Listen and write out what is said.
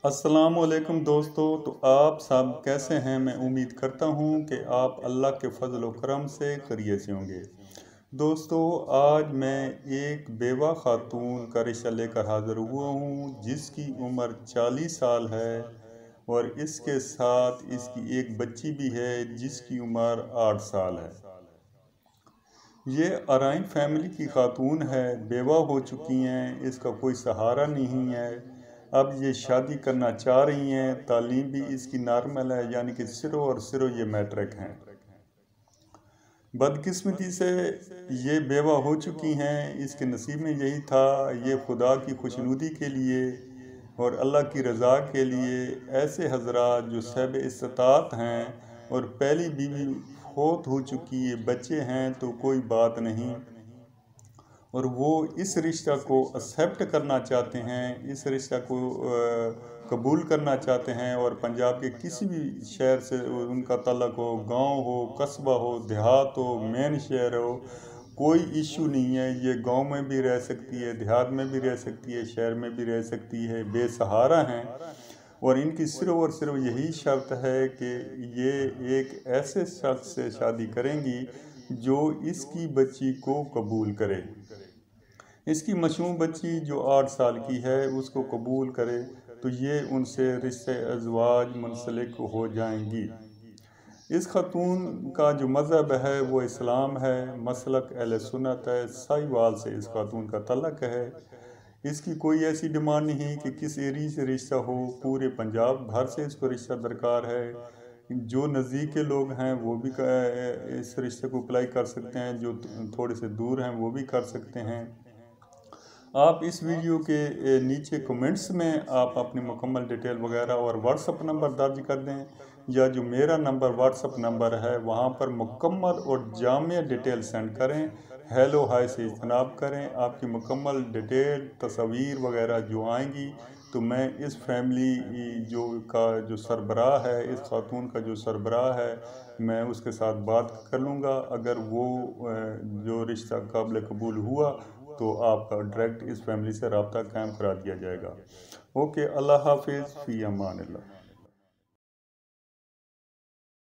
अस्सलामुअलैकुम दोस्तों। तो आप सब कैसे हैं? मैं उम्मीद करता हूं कि आप अल्लाह के फजल व करम से खैरियत से होंगे। दोस्तों, आज मैं एक बेवा खातून का रिश्ता लेकर हाज़िर हुआ हूं जिसकी उम्र 40 साल है और इसके साथ इसकी एक बच्ची भी है जिसकी उम्र 8 साल है। ये अराइन फैमिली की खातून है, बेवा हो चुकी हैं, इसका कोई सहारा नहीं है। अब ये शादी करना चाह रही हैं। तालीम भी इसकी नॉर्मल है, यानी कि सिर्फ और सिर्फ ये मैट्रिक हैं। बदकिस्मती से ये बेवा हो चुकी हैं। इसके नसीब में यही था। ये खुदा की खुशनुदी के लिए और अल्लाह की रज़ा के लिए ऐसे हजरात जो सहब इस्तात हैं और पहली बीवी फौत हो चुकी है, बच्चे हैं, तो कोई बात नहीं, और वो इस रिश्ता को एक्सेप्ट करना चाहते हैं, इस रिश्ता को कबूल करना चाहते हैं और पंजाब के किसी भी शहर से उनका तल्लुक़ हो, गांव हो, कस्बा हो, देहात हो, मेन शहर हो, कोई इशू नहीं है। ये गांव में भी रह सकती है, देहात में भी रह सकती है, शहर में भी रह सकती है, बेसहारा हैं। और इनकी सिर्फ और सिर्फ यही शर्त है कि ये एक ऐसे शख्स से शादी करेंगी जो इसकी बच्ची को कबूल करे। इसकी मासूम बच्ची जो 8 साल की है उसको कबूल करे तो ये उनसे रिश्ते अज़वाज मुंसलिक हो जाएंगी। इस खातून का जो मज़हब है वो इस्लाम है, मसलक अहले सुन्नत है, साहिवाल से इस खातून का तल्लुक़ है। इसकी कोई ऐसी डिमांड नहीं कि किस एरिया से रिश्ता हो, पूरे पंजाब भर से इसको रिश्ता दरकार है। जो नज़दीक के लोग हैं वो भी इस रिश्ते को अप्लाई कर सकते हैं, जो थोड़े से दूर हैं वो भी कर सकते हैं। आप इस वीडियो के नीचे कमेंट्स में आप अपनी मुकम्मल डिटेल वगैरह और व्हाट्सअप नंबर दर्ज कर दें, या जो मेरा नंबर व्हाट्सअप नंबर है वहाँ पर मुकम्मल और जामिया डिटेल सेंड करें। हेलो हाय से इज्तनाब करें। आपकी मुकम्मल डिटेल तस्वीर वगैरह जो आएंगी तो मैं इस फैमिली जो सरबराह है, इस खातून का जो सरबराह है, मैं उसके साथ बात कर लूँगा। अगर वो जो रिश्ता काबिल कबूल हुआ तो आपका डायरेक्ट इस फैमिली से रब्ता कायम करा दिया जाएगा। ओके, अल्लाह हाफिज़, फ़ी अमान अल्लाह।